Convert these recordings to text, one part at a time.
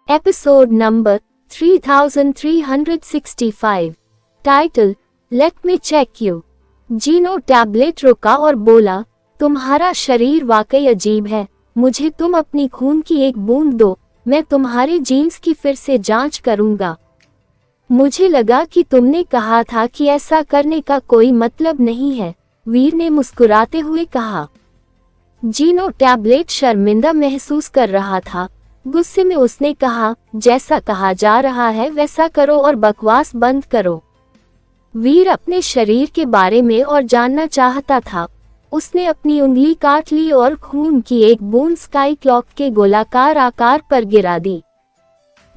Episode number 3365। Title, let me check you. जीनो tablet रुका और बोला, तुम्हारा शरीर वाकई अजीब है। मुझे तुम अपनी खून की एक बूंद दो, मैं तुम्हारे जीन्स की फिर से जांच करूंगा। मुझे लगा कि तुमने कहा था कि ऐसा करने का कोई मतलब नहीं है, वीर ने मुस्कुराते हुए कहा। जीनो टैबलेट शर्मिंदा महसूस कर रहा था। गुस्से में उसने कहा, जैसा कहा जा रहा है वैसा करो और बकवास बंद करो। वीर अपने शरीर के बारे में और जानना चाहता था। उसने अपनी उंगली काट ली और खून की एक बूंद स्काई क्लॉक के गोलाकार आकार पर गिरा दी।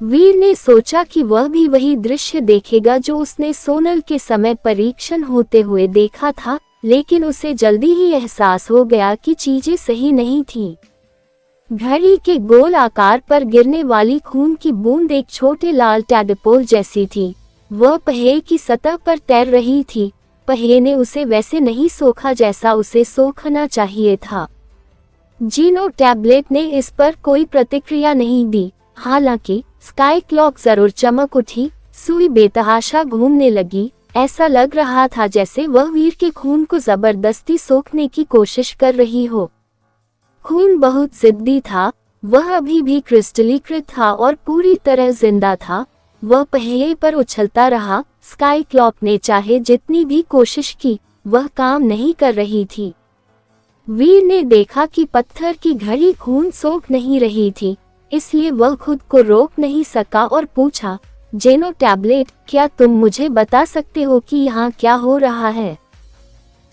वीर ने सोचा कि वह भी वही दृश्य देखेगा जो उसने सोनल के समय परीक्षण होते हुए देखा था, लेकिन उसे जल्दी ही एहसास हो गया कि चीजें सही नहीं थीं। घड़ी के गोल आकार पर गिरने वाली खून की बूंद एक छोटे लाल टैडपोल जैसी थी। वह पहिए की सतह पर तैर रही थी। पहिए ने उसे वैसे नहीं सोखा जैसा उसे सोखना चाहिए था। जीनो टैबलेट ने इस पर कोई प्रतिक्रिया नहीं दी। हालांकि स्काई क्लॉक जरूर चमक उठी, सुई बेतहाशा घूमने लगी। ऐसा लग रहा था जैसे वह वीर के खून को जबरदस्ती सोखने की कोशिश कर रही हो। खून बहुत जिद्दी था, वह अभी भी क्रिस्टलीकृत था और पूरी तरह जिंदा था। वह पहिए पर उछलता रहा। स्काई क्लॉक ने चाहे जितनी भी कोशिश की, वह काम नहीं कर रही थी। वीर ने देखा कि पत्थर की घड़ी खून सोख नहीं रही थी, इसलिए वह खुद को रोक नहीं सका और पूछा, जीनो टैबलेट, क्या तुम मुझे बता सकते हो कि यहाँ क्या हो रहा है?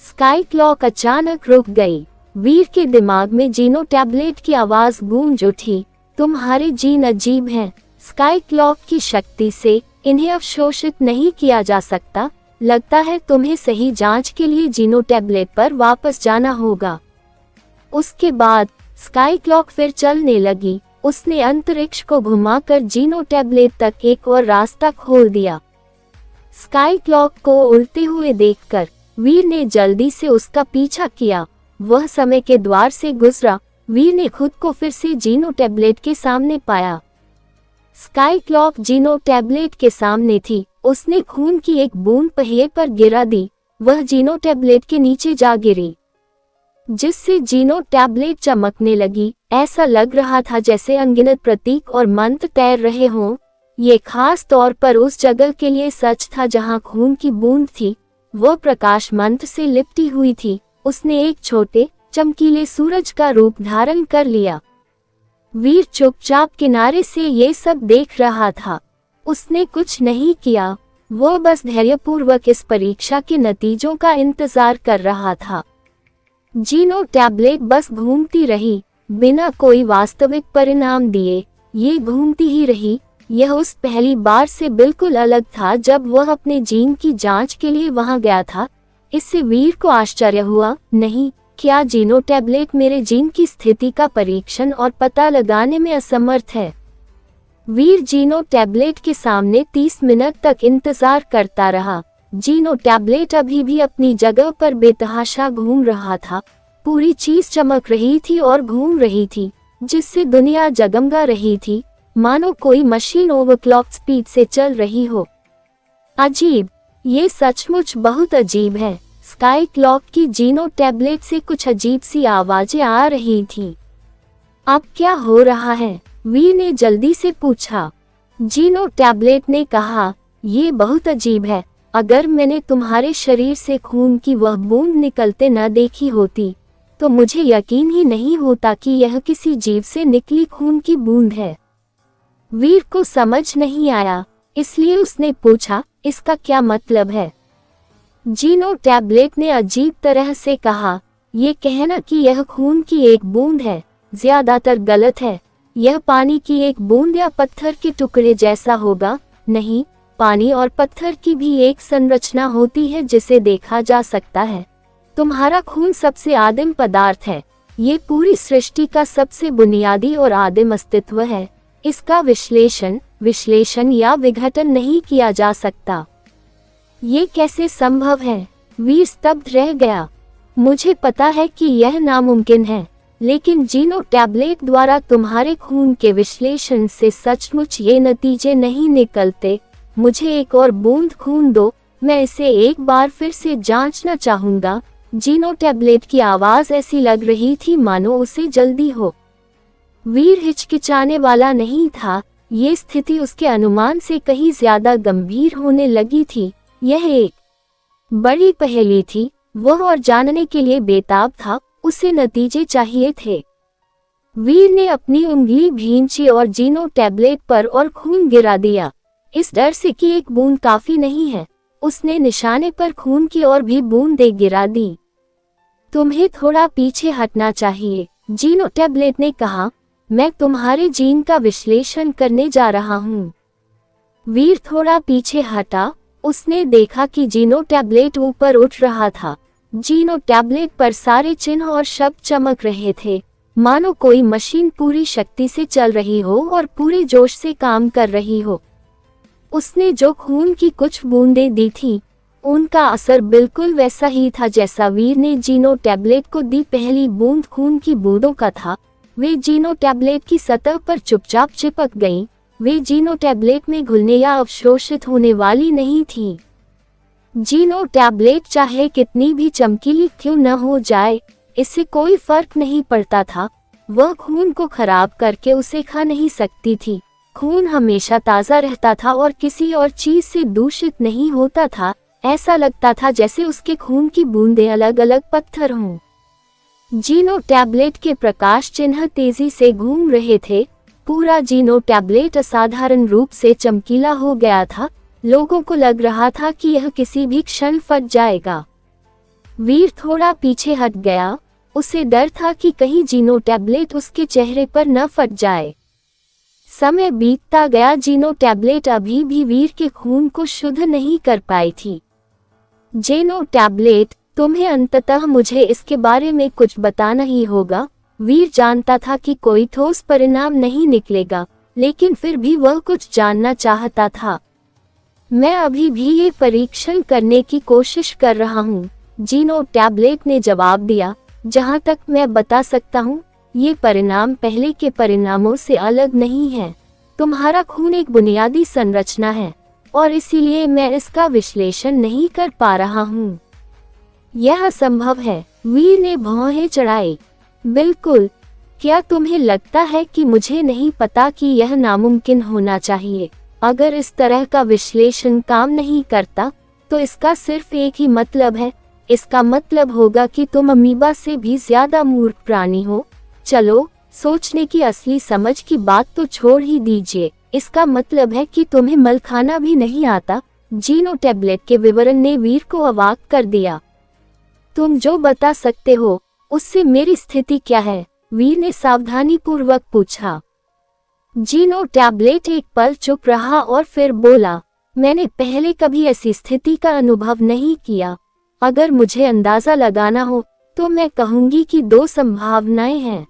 स्काई क्लॉक अचानक रुक गई। वीर के दिमाग में जीनो टैबलेट की आवाज गूंज उठी, तुम्हारे जीन अजीब हैं। स्काई क्लॉक की शक्ति से इन्हें अवशोषित नहीं किया जा सकता। लगता है तुम्हें सही जांच के लिए जीनो टैबलेट पर वापस जाना होगा। उसके बाद स्काई क्लॉक फिर चलने लगी। उसने अंतरिक्ष को घुमाकर जीनो टैबलेट तक एक और रास्ता खोल दिया। स्काई क्लॉक को उड़ते हुए देखकर वीर ने जल्दी से उसका पीछा किया। वह समय के द्वार से गुजरा। वीर ने खुद को फिर से जीनो टैबलेट के सामने पाया। स्काई क्लॉक जीनो टैबलेट के सामने थी। उसने खून की एक बूंद पहिए पर गिरा दी। वह जीनो टैबलेट के नीचे जा गिरी, जिससे जीनो टैबलेट चमकने लगी। ऐसा लग रहा था जैसे अनगिनत प्रतीक और मंत्र तैर रहे हों। ये खास तौर पर उस जगह के लिए सच था जहां खून की बूंद थी। वह प्रकाश मंत्र से लिपटी हुई थी। उसने एक छोटे चमकीले सूरज का रूप धारण कर लिया। वीर चुपचाप किनारे से ये सब देख रहा था। उसने कुछ नहीं किया, वो बस धैर्यपूर्वक इस परीक्षा के नतीजों का इंतजार कर रहा था। जीनो टैबलेट बस घूमती रही, बिना कोई वास्तविक परिणाम दिए। ये घूमती ही रही। यह उस पहली बार से बिल्कुल अलग था जब वह अपने जीन की जांच के लिए वहां गया था। इससे वीर को आश्चर्य हुआ, नहीं, क्या जीनो टैबलेट मेरे जीन की स्थिति का परीक्षण और पता लगाने में असमर्थ है? वीर जीनो टैबलेट के सामने 30 मिनट तक इंतजार करता रहा। जीनो टैबलेट अभी भी अपनी जगह पर बेतहाशा घूम रहा था। पूरी चीज चमक रही थी और घूम रही थी, जिससे दुनिया जगमगा रही थी, मानो कोई मशीन ओवरक्लॉक स्पीड से चल रही हो। अजीब, ये सचमुच बहुत अजीब है। स्काई क्लॉक की जीनो टैबलेट से कुछ अजीब सी आवाजें आ रही थीं। अब क्या हो रहा है? वीर ने जल्दी से पूछा। जीनो टैबलेट ने कहा, ये बहुत अजीब है। अगर मैंने तुम्हारे शरीर से खून की वह बूंद निकलते न देखी होती, तो मुझे यकीन ही नहीं होता कि यह किसी जीव से निकली खून की बूंद है। वीर को समझ नहीं आया, इसलिए उसने पूछा, इसका क्या मतलब है? जीनो टैबलेट ने अजीब तरह से कहा, ये कहना कि यह खून की एक बूंद है, ज्यादातर गलत है। यह पानी की एक बूंद या पत्थर के टुकड़े जैसा होगा। नहीं, पानी और पत्थर की भी एक संरचना होती है जिसे देखा जा सकता है। तुम्हारा खून सबसे आदिम पदार्थ है। ये पूरी सृष्टि का सबसे बुनियादी और आदिम अस्तित्व है। इसका विश्लेषण या विघटन नहीं किया जा सकता। ये कैसे संभव है? वीर स्तब्ध रह गया। मुझे पता है कि यह नामुमकिन है। लेकिन जीनो टैबलेट द्वारा तुम्हारे खून के विश्लेषण से सचमुच ये नतीजे नहीं निकलते। मुझे एक और बूंद खून दो, मैं इसे एक बार फिर से जांचना चाहूंगा। जीनो टैबलेट की आवाज ऐसी लग रही थी मानो उसे जल्दी हो। वीर हिचकिचाने वाला नहीं था। ये स्थिति उसके अनुमान से कहीं ज्यादा गंभीर होने लगी थी। यह एक बड़ी पहेली थी। वह और जानने के लिए बेताब था। उसे नतीजे चाहिए थे। वीर ने अपनी उंगली भींची और जीनो टैबलेट पर और खून गिरा दिया। इस डर से कि एक बूंद काफी नहीं है, उसने निशाने पर खून की और भी बूंदें गिरा दी। तुम्हें थोड़ा पीछे हटना चाहिए, जीनो टैबलेट ने कहा। मैं तुम्हारे जीन का विश्लेषण करने जा रहा हूँ। वीर थोड़ा पीछे हटा। उसने देखा कि जीनो टैबलेट ऊपर उठ रहा था। जीनो टैबलेट पर सारे चिन्ह और शब्द चमक रहे थे, मानो कोई मशीन पूरी शक्ति से चल रही हो और पूरे जोश से काम कर रही हो। उसने जो खून की कुछ बूंदें दी थी, उनका असर बिल्कुल वैसा ही था जैसा वीर ने जीनो टैबलेट को दी पहली बूंद खून की बूंदों का था। वे जीनो टैबलेट की सतह पर चुपचाप चिपक गईं। वे जीनो टैबलेट में घुलने या अवशोषित होने वाली नहीं थी। जीनो टैबलेट चाहे कितनी भी चमकीली क्यों न हो जाए, इससे कोई फर्क नहीं पड़ता था। वह खून को खराब करके उसे खा नहीं सकती थी। खून हमेशा ताज़ा रहता था और किसी और चीज से दूषित नहीं होता था। ऐसा लगता था जैसे उसके खून की बूंदें अलग अलग पत्थर हों। जीनो टैबलेट के प्रकाश चिन्ह तेजी से घूम रहे थे। पूरा जीनो टैबलेट असाधारण रूप से चमकीला हो गया था। लोगों को लग रहा था कि यह किसी भी क्षण फट जाएगा। वीर थोड़ा पीछे हट गया। उसे डर था कि कहीं जीनो टैबलेट उसके चेहरे पर न फट जाए। समय बीतता गया। जीनो टैबलेट अभी भी वीर के खून को शुद्ध नहीं कर पाई थी। जीनो टैबलेट, तुम्हें अंततः मुझे इसके बारे में कुछ बताना ही होगा। वीर जानता था कि कोई ठोस परिणाम नहीं निकलेगा, लेकिन फिर भी वह कुछ जानना चाहता था। मैं अभी भी ये परीक्षण करने की कोशिश कर रहा हूँ, जीनो टैबलेट ने जवाब दिया। जहाँ तक मैं बता सकता हूँ, ये परिणाम पहले के परिणामों से अलग नहीं है। तुम्हारा खून एक बुनियादी संरचना है और इसीलिए मैं इसका विश्लेषण नहीं कर पा रहा हूँ। यह असंभव है, वीर ने भौहें चढ़ाई। बिल्कुल। क्या तुम्हें लगता है कि मुझे नहीं पता कि यह नामुमकिन होना चाहिए? अगर इस तरह का विश्लेषण काम नहीं करता, तो इसका सिर्फ एक ही मतलब है। इसका मतलब होगा कि तुम अमीबा से भी ज्यादा मूर्ख प्राणी हो। चलो, सोचने की असली समझ की बात तो छोड़ ही दीजिए। इसका मतलब है कि तुम्हें मलखाना भी नहीं आता। जीनो टैबलेट के विवरण ने वीर को अवाक कर दिया। तुम जो बता सकते हो, उससे मेरी स्थिति क्या है? वीर ने सावधानी पूर्वक पूछा। जीनो टैबलेट एक पल चुप रहा और फिर बोला, मैंने पहले कभी ऐसी स्थिति का अनुभव नहीं किया। अगर मुझे अंदाजा लगाना हो, तो मैं कहूंगी कि दो संभावनाएं हैं।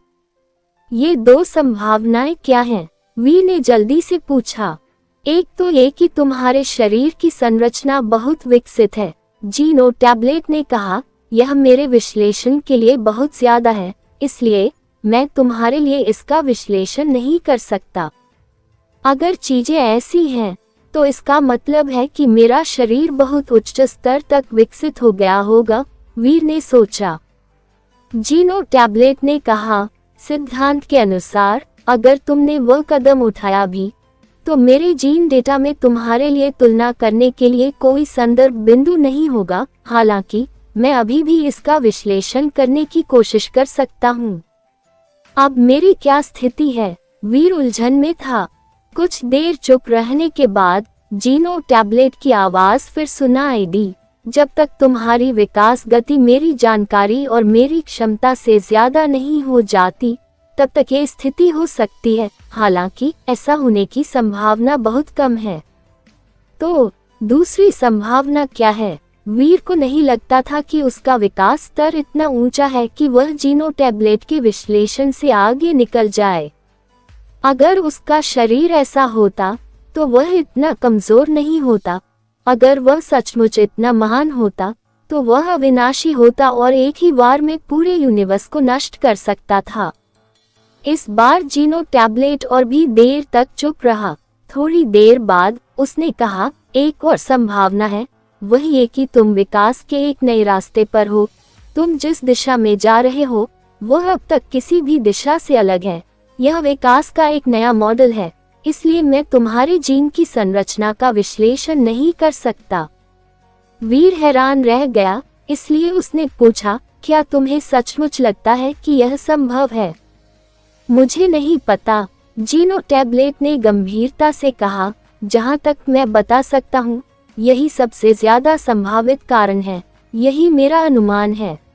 ये दो संभावनाएं क्या हैं? वीर ने जल्दी से पूछा। एक तो ये कि तुम्हारे शरीर की संरचना बहुत विकसित है, जीनो टैबलेट ने कहा। यह मेरे विश्लेषण के लिए बहुत ज्यादा है, इसलिए मैं तुम्हारे लिए इसका विश्लेषण नहीं कर सकता। अगर चीजें ऐसी हैं, तो इसका मतलब है कि मेरा शरीर बहुत उच्च स्तर तक विकसित हो गया होगा, वीर ने सोचा। जीनो टैबलेट ने कहा, सिद्धांत के अनुसार अगर तुमने वह कदम उठाया भी, तो मेरे जीन डेटा में तुम्हारे लिए तुलना करने के लिए कोई संदर्भ बिंदु नहीं होगा। हालांकि मैं अभी भी इसका विश्लेषण करने की कोशिश कर सकता हूँ। अब मेरी क्या स्थिति है? वीर उलझन में था। कुछ देर चुप रहने के बाद जीनो टैबलेट की आवाज फिर सुनाई दी। जब तक तुम्हारी विकास गति मेरी जानकारी और मेरी क्षमता से ज्यादा नहीं हो जाती, तब तक ये स्थिति हो सकती है। हालांकि ऐसा होने की संभावना बहुत कम है। तो दूसरी संभावना क्या है? वीर को नहीं लगता था कि उसका विकास स्तर इतना ऊंचा है कि वह जीनो टैबलेट के विश्लेषण से आगे निकल जाए। अगर उसका शरीर ऐसा होता, तो वह इतना कमजोर नहीं होता। अगर वह सचमुच इतना महान होता, तो वह अविनाशी होता और एक ही बार में पूरे यूनिवर्स को नष्ट कर सकता था। इस बार जीनो टैबलेट और भी देर तक चुप रहा। थोड़ी देर बाद उसने कहा, एक और संभावना है, वही है कि तुम विकास के एक नए रास्ते पर हो। तुम जिस दिशा में जा रहे हो वह अब तक किसी भी दिशा से अलग है। यह विकास का एक नया मॉडल है, इसलिए मैं तुम्हारे जीन की संरचना का विश्लेषण नहीं कर सकता। वीर हैरान रह गया, इसलिए उसने पूछा, क्या तुम्हें सचमुच लगता है कि यह संभव है? मुझे नहीं पता, जीनो टैबलेट ने गंभीरता से कहा। जहां तक मैं बता सकता हूं, यही सबसे ज्यादा संभावित कारण है। यही मेरा अनुमान है।